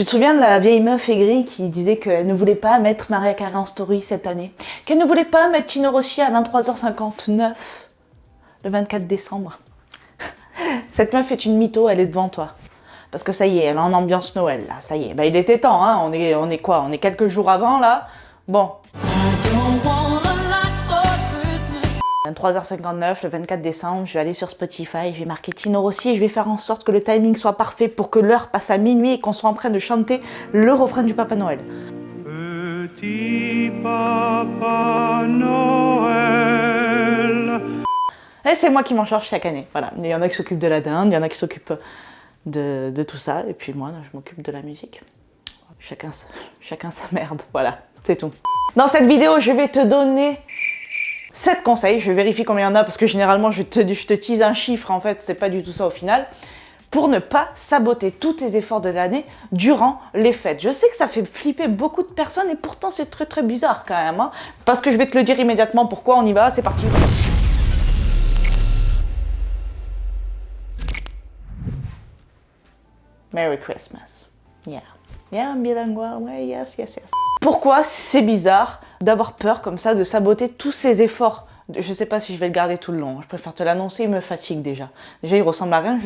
Tu te souviens de la vieille meuf aigrie qui disait qu'elle ne voulait pas mettre Mariah Carey en story cette année, qu'elle ne voulait pas mettre Tino Rossi à 23h59 le 24 décembre. Cette meuf est une mytho, elle est devant toi. Parce que ça y est, elle est en ambiance Noël là, ça y est. Bah, il était temps, hein. On est quoi? On est quelques jours avant là. Bon. 23h59, le 24 décembre, je vais aller sur Spotify, je vais marquer Tino Rossi et je vais faire en sorte que le timing soit parfait pour que l'heure passe à minuit et qu'on soit en train de chanter le refrain du Papa Noël. Petit Papa Noël. Et c'est moi qui m'en charge chaque année. Voilà, il y en a qui s'occupent de la dinde, il y en a qui s'occupent de tout ça, et puis moi, je m'occupe de la musique. Chacun sa merde, voilà, c'est tout. Dans cette vidéo, je vais te donner 7 conseils, je vérifie combien il y en a parce que généralement je te tease un chiffre, en fait c'est pas du tout ça au final, pour ne pas saboter tous tes efforts de l'année durant les fêtes. Je sais que ça fait flipper beaucoup de personnes et pourtant c'est très très bizarre quand même, hein, parce que je vais te le dire immédiatement pourquoi, on y va, c'est parti. Merry Christmas. Yeah. Yeah, I'm bilingual. Ouais, yes, yes, yes. Pourquoi c'est bizarre d'avoir peur comme ça de saboter tous ces efforts? Je sais pas si je vais le garder tout le long. Je préfère te l'annoncer, il me fatigue déjà. Déjà, il ressemble à rien.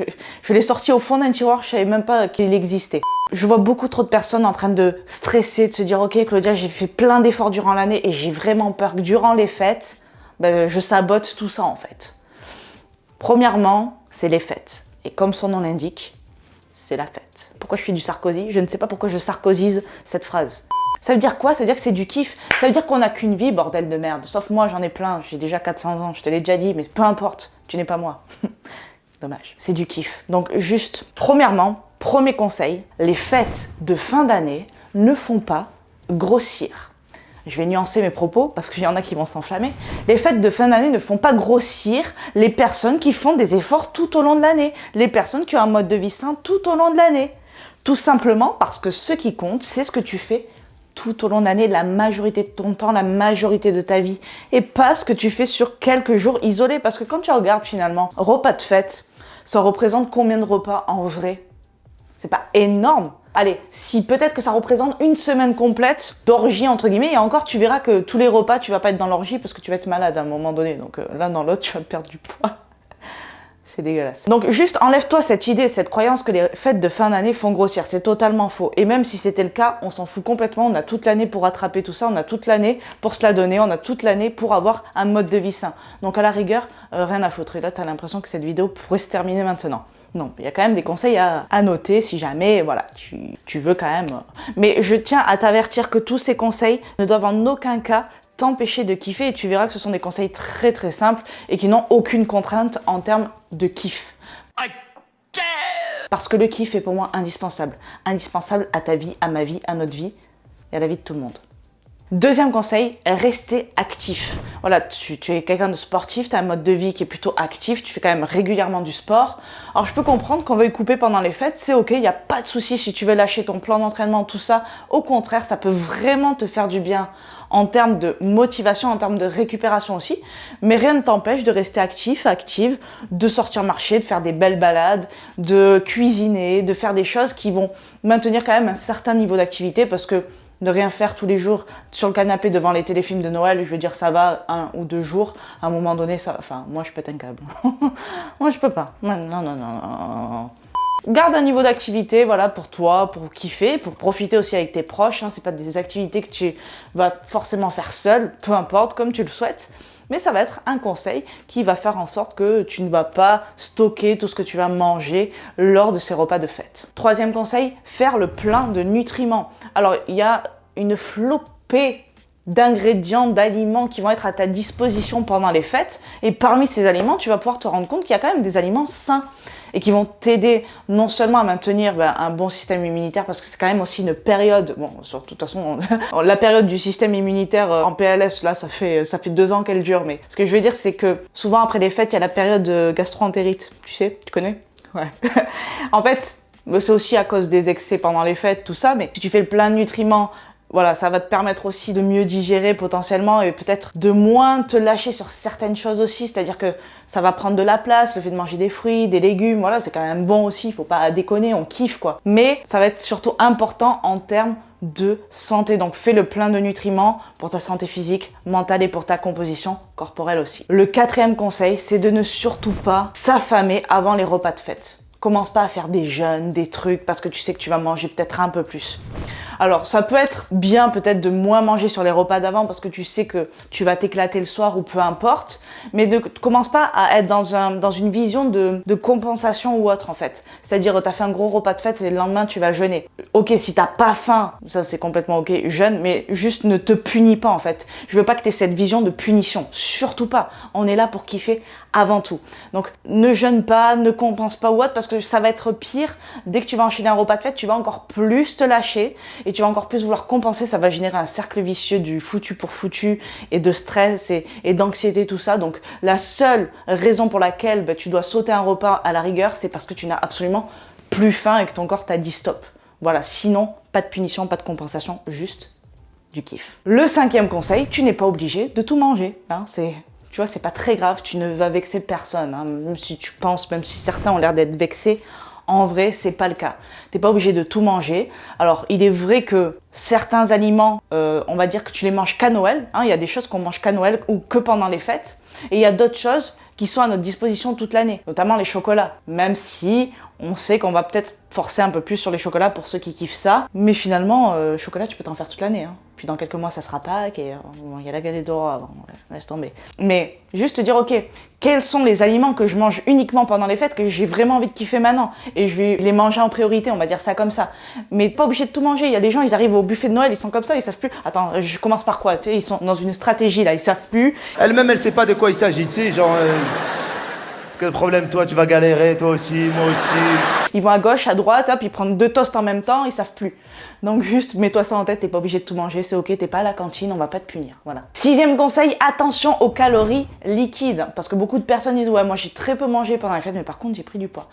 Je l'ai sorti au fond d'un tiroir, je savais même pas qu'il existait. Je vois beaucoup trop de personnes en train de stresser, de se dire « Ok, Claudia, j'ai fait plein d'efforts durant l'année et j'ai vraiment peur que durant les fêtes, ben, je sabote tout ça en fait. » Premièrement, c'est les fêtes. Et comme son nom l'indique, c'est la fête. Pourquoi je fais du Sarkozy? Je ne sais pas pourquoi je sarkozise cette phrase. Ça veut dire quoi? Ça veut dire que c'est du kiff. Ça veut dire qu'on n'a qu'une vie, bordel de merde. Sauf moi, j'en ai plein. J'ai déjà 400 ans. Je te l'ai déjà dit, mais peu importe. Tu n'es pas moi. Dommage. C'est du kiff. Donc juste, premièrement, premier conseil, les fêtes de fin d'année ne font pas grossir. Je vais nuancer mes propos parce qu'il y en a qui vont s'enflammer. Les fêtes de fin d'année ne font pas grossir les personnes qui font des efforts tout au long de l'année. Les personnes qui ont un mode de vie sain tout au long de l'année. Tout simplement parce que ce qui compte, c'est ce que tu fais tout au long de l'année, la majorité de ton temps, la majorité de ta vie. Et pas ce que tu fais sur quelques jours isolés. Parce que quand tu regardes finalement, repas de fête, ça représente combien de repas en vrai? C'est pas énorme. Allez, si peut-être que ça représente une semaine complète d'orgie entre guillemets, et encore tu verras que tous les repas, tu vas pas être dans l'orgie parce que tu vas être malade à un moment donné. Donc l'un dans l'autre, tu vas perdre du poids. C'est dégueulasse. Donc juste enlève-toi cette idée, cette croyance que les fêtes de fin d'année font grossir. C'est totalement faux. Et même si c'était le cas, on s'en fout complètement. On a toute l'année pour rattraper tout ça. On a toute l'année pour se la donner. On a toute l'année pour avoir un mode de vie sain. Donc à la rigueur, rien à foutre. Et là, tu as l'impression que cette vidéo pourrait se terminer maintenant. Non, il y a quand même des conseils à noter si jamais, voilà, tu veux quand même. Mais je tiens à t'avertir que tous ces conseils ne doivent en aucun cas t'empêcher de kiffer et tu verras que ce sont des conseils très très simples et qui n'ont aucune contrainte en termes de kiff. Parce que le kiff est pour moi indispensable. Indispensable à ta vie, à ma vie, à notre vie et à la vie de tout le monde. Deuxième conseil, rester actif. Voilà, tu es quelqu'un de sportif, tu as un mode de vie qui est plutôt actif, tu fais quand même régulièrement du sport. Alors je peux comprendre qu'on veuille couper pendant les fêtes, c'est ok, il n'y a pas de souci si tu veux lâcher ton plan d'entraînement, tout ça. Au contraire, ça peut vraiment te faire du bien en termes de motivation, en termes de récupération aussi. Mais rien ne t'empêche de rester actif, active, de sortir marcher, de faire des belles balades, de cuisiner, de faire des choses qui vont maintenir quand même un certain niveau d'activité parce que de rien faire tous les jours sur le canapé devant les téléfilms de Noël, je veux dire ça va 1 ou 2 jours, à un moment donné, ça, enfin moi je pète un câble. Moi je peux pas, non. Garde un niveau d'activité, voilà, pour toi, pour kiffer, pour profiter aussi avec tes proches, hein. C'est pas des activités que tu vas forcément faire seul, peu importe, comme tu le souhaites. Mais ça va être un conseil qui va faire en sorte que tu ne vas pas stocker tout ce que tu vas manger lors de ces repas de fête. Troisième conseil, faire le plein de nutriments. Alors, il y a une flopée d'ingrédients, d'aliments qui vont être à ta disposition pendant les fêtes. Et parmi ces aliments, tu vas pouvoir te rendre compte qu'il y a quand même des aliments sains et qui vont t'aider non seulement à maintenir un bon système immunitaire, parce que c'est quand même aussi une période, bon, de toute façon, la période du système immunitaire en PLS, là, ça fait 2 ans qu'elle dure, mais ce que je veux dire, c'est que souvent après les fêtes, il y a la période gastro-entérite, tu sais, tu connais? Ouais. En fait, c'est aussi à cause des excès pendant les fêtes, tout ça, mais si tu fais le plein de nutriments, voilà, ça va te permettre aussi de mieux digérer potentiellement et peut-être de moins te lâcher sur certaines choses aussi. C'est-à-dire que ça va prendre de la place, le fait de manger des fruits, des légumes, voilà, c'est quand même bon aussi, il faut pas déconner, on kiffe quoi. Mais ça va être surtout important en termes de santé. Donc fais le plein de nutriments pour ta santé physique, mentale et pour ta composition corporelle aussi. Le 4e conseil, c'est de ne surtout pas s'affamer avant les repas de fête. Commence pas à faire des jeûnes, des trucs, parce que tu sais que tu vas manger peut-être un peu plus. Alors, ça peut être bien peut-être de moins manger sur les repas d'avant parce que tu sais que tu vas t'éclater le soir ou peu importe, mais ne commence pas à être dans une vision de compensation ou autre en fait. C'est-à-dire, tu as fait un gros repas de fête et le lendemain, tu vas jeûner. Ok, si t'as pas faim, ça c'est complètement ok, jeûne, mais juste ne te punis pas en fait. Je veux pas que tu aies cette vision de punition, surtout pas. On est là pour kiffer avant tout. Donc, ne jeûne pas, ne compense pas ou autre parce que ça va être pire. Dès que tu vas enchaîner un repas de fête, tu vas encore plus te lâcher et tu vas encore plus vouloir compenser, ça va générer un cercle vicieux du foutu pour foutu et de stress et d'anxiété, tout ça. Donc la seule raison pour laquelle tu dois sauter un repas à la rigueur, c'est parce que tu n'as absolument plus faim et que ton corps t'a dit stop. Voilà, sinon, pas de punition, pas de compensation, juste du kiff. Le 5e conseil, tu n'es pas obligé de tout manger. Hein, tu vois, c'est pas très grave, tu ne vas vexer personne. Hein, même si tu penses, même si certains ont l'air d'être vexés, en vrai, c'est pas le cas. T'es pas obligé de tout manger. Alors, il est vrai que certains aliments, on va dire que tu les manges qu'à Noël. Hein, il y a des choses qu'on mange qu'à Noël ou que pendant les fêtes. Et il y a d'autres choses qui sont à notre disposition toute l'année, notamment les chocolats. Même si on sait qu'on va peut-être forcer un peu plus sur les chocolats pour ceux qui kiffent ça. Mais finalement, chocolat, tu peux t'en faire toute l'année. Hein. Puis dans quelques mois, ça sera Pâques et il y a la galette d'or avant. Ouais, laisse tomber. Mais juste te dire, ok, quels sont les aliments que je mange uniquement pendant les fêtes que j'ai vraiment envie de kiffer maintenant? Et je vais les manger en priorité, on va dire ça comme ça. Mais pas obligé de tout manger. Il y a des gens, ils arrivent au buffet de Noël, ils sont comme ça, ils savent plus. Attends, je commence par quoi? Tu sais, ils sont dans une stratégie là, ils savent plus. Elle-même, elle sait pas de quoi il s'agit, tu sais, genre... Quel problème, toi, tu vas galérer, toi aussi, moi aussi. Ils vont à gauche, à droite, hop, ils prennent 2 toasts en même temps, ils savent plus. Donc juste, mets-toi ça en tête, t'es pas obligé de tout manger, c'est ok, t'es pas à la cantine, on va pas te punir, voilà. 6e conseil, attention aux calories liquides. Parce que beaucoup de personnes disent, ouais, moi j'ai très peu mangé pendant les fêtes, mais par contre j'ai pris du poids.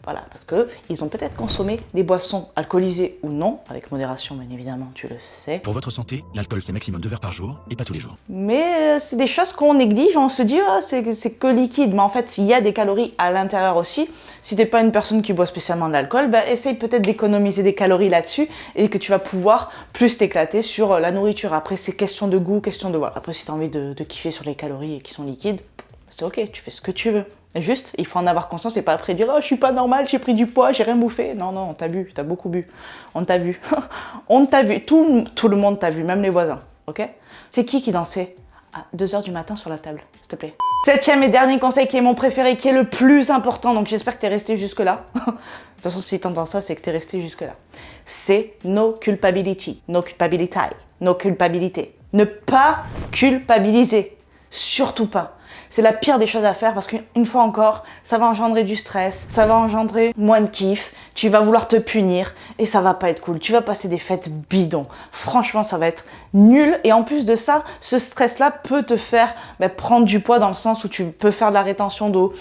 Voilà, parce qu'ils ont peut-être consommé des boissons alcoolisées ou non, avec modération bien évidemment, tu le sais. Pour votre santé, l'alcool c'est maximum 2 verres par jour et pas tous les jours. Mais c'est des choses qu'on néglige, on se dit oh, c'est que liquide, mais en fait il y a des calories à l'intérieur aussi. Si t'es pas une personne qui boit spécialement de l'alcool, essaye peut-être d'économiser des calories là-dessus et que tu vas pouvoir plus t'éclater sur la nourriture. Après c'est question de goût, question de voilà. Après si t'as envie de kiffer sur les calories et qui sont liquides, c'est ok, tu fais ce que tu veux. Juste, il faut en avoir conscience et pas après dire « Oh, je suis pas normal, j'ai pris du poids, j'ai rien bouffé. » Non, non, on t'a bu, t'as beaucoup bu. On t'a vu. On t'a vu. Tout le monde t'a vu, même les voisins. Ok? C'est qui dansait à 2h du matin sur la table? S'il te plaît. 7e et dernier conseil qui est mon préféré, qui est le plus important, donc j'espère que t'es resté jusque-là. De toute façon, si t'entends ça, c'est que t'es resté jusque-là. C'est no culpability. No culpability. No culpabilité. Ne pas culpabiliser. Surtout pas. C'est la pire des choses à faire parce qu'une fois encore, ça va engendrer du stress, ça va engendrer moins de kiff, tu vas vouloir te punir et ça va pas être cool. Tu vas passer des fêtes bidons. Franchement, ça va être nul. Et en plus de ça, ce stress-là peut te faire prendre du poids dans le sens où tu peux faire de la rétention d'eau.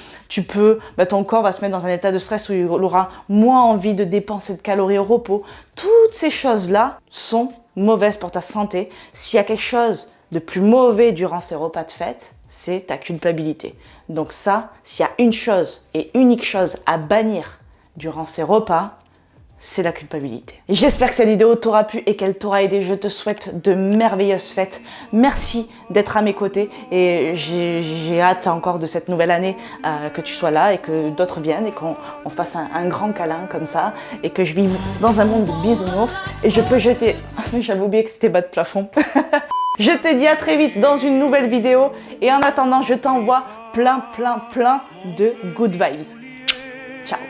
Ton corps va se mettre dans un état de stress où il aura moins envie de dépenser de calories au repos. Toutes ces choses-là sont mauvaises pour ta santé. S'il y a quelque chose de plus mauvais durant ces repas de fête, c'est ta culpabilité. Donc ça, s'il y a une chose et unique chose à bannir durant ces repas, c'est la culpabilité. J'espère que cette vidéo t'aura plu et qu'elle t'aura aidé. Je te souhaite de merveilleuses fêtes. Merci d'être à mes côtés et j'ai hâte encore de cette nouvelle année que tu sois là et que d'autres viennent et qu'on fasse un grand câlin comme ça et que je vive dans un monde de bisounours et je peux jeter... J'avais oublié que c'était bas de plafond. Je te dis à très vite dans une nouvelle vidéo et en attendant, je t'envoie plein de good vibes. Ciao.